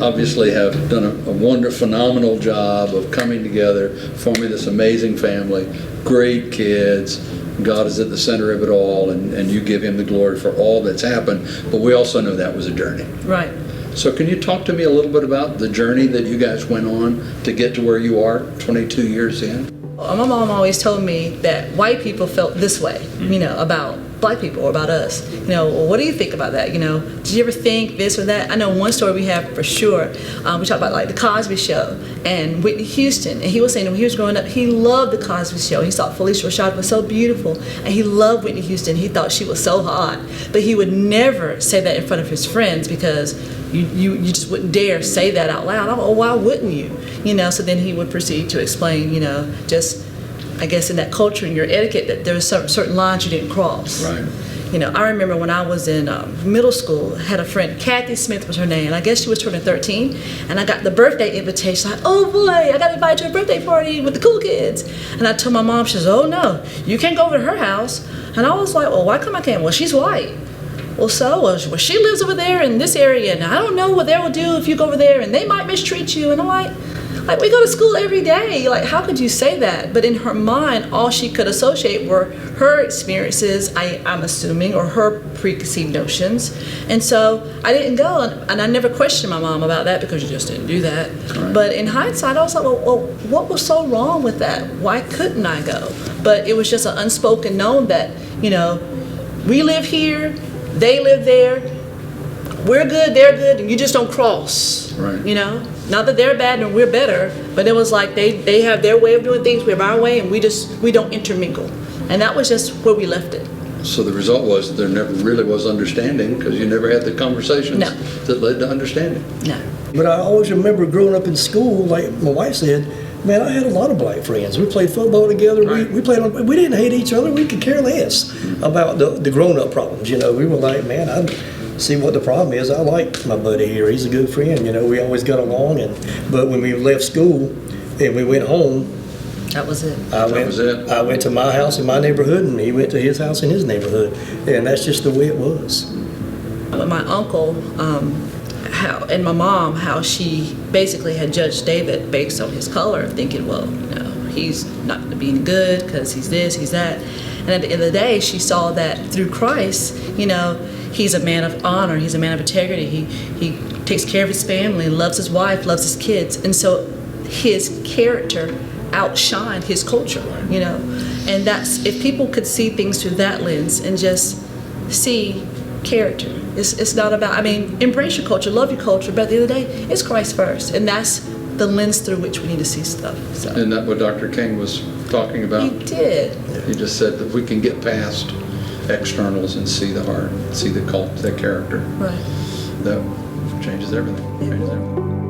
obviously have done a wonderful, phenomenal job of coming together, forming this amazing family, great kids. God is at the center of it all, and you give him the glory for all that's happened. But we also know that was a journey. Right. So can you talk to me a little bit about the journey that you guys went on to get to where you are 22 years in? My mom always told me that white people felt this way, about black people or about us. Well, what do you think about that? Did you ever think this or that? I know one story we have for sure. We talked about like the Cosby Show and Whitney Houston, and he was saying that when he was growing up, he loved the Cosby Show. He thought Felicia Rashad was so beautiful, and he loved Whitney Houston. He thought she was so hot, but he would never say that in front of his friends because you just wouldn't dare say that out loud. Oh, why wouldn't you? So then he would proceed to explain, just I guess in that culture and your etiquette that there were certain lines you didn't cross. Right. I remember when I was in middle school, I had a friend, Kathy Smith was her name, and I guess she was turning 13, and I got the birthday invitation, like, oh boy, I got invited to a birthday party with the cool kids. And I told my mom, she says, oh no, you can't go over to her house. And I was like, well, why come I can't? Well, she's white. Well, she lives over there in this area, and I don't know what they will do if you go over there, and they might mistreat you. And I'm like, we go to school every day. Like, how could you say that? But in her mind, all she could associate were her experiences, I'm assuming, or her preconceived notions. And so I didn't go, and I never questioned my mom about that because she just didn't do that. Right. But in hindsight, I was like, well, what was so wrong with that? Why couldn't I go? But it was just an unspoken known that, we live here, they live there, we're good, they're good, and you just don't cross. Right. Not that they're bad and we're better, but it was like they have their way of doing things, we have our way, and we don't intermingle. And that was just where we left it. So the result was there never really was understanding because you never had the conversations that led to understanding. No. But I always remember growing up in school, like my wife said, man, I had a lot of black friends. We played football together. Right. We didn't hate each other. We could care less about the grown-up problems. We were like, man, I see what the problem is. I like my buddy here. He's a good friend. We always got along. But when we left school and we went home, That was it. I went to my house in my neighborhood, and he went to his house in his neighborhood, and that's just the way it was. My uncle and my mom, how she basically had judged David based on his color, thinking, well, he's not going to be any good because he's this, he's that. And at the end of the day, she saw that through Christ, he's a man of honor, he's a man of integrity, he takes care of his family, loves his wife, loves his kids, and so his character outshined his culture, and that's, if people could see things through that lens and just see character. It's not about, embrace your culture, love your culture, but at the end of the day, it's Christ first, and that's the lens through which we need to see stuff. So. Isn't that what Dr. King was talking about? He did. He just said that we can get past externals and see the heart, see the cult, the character. Right. That changes everything. Changes everything.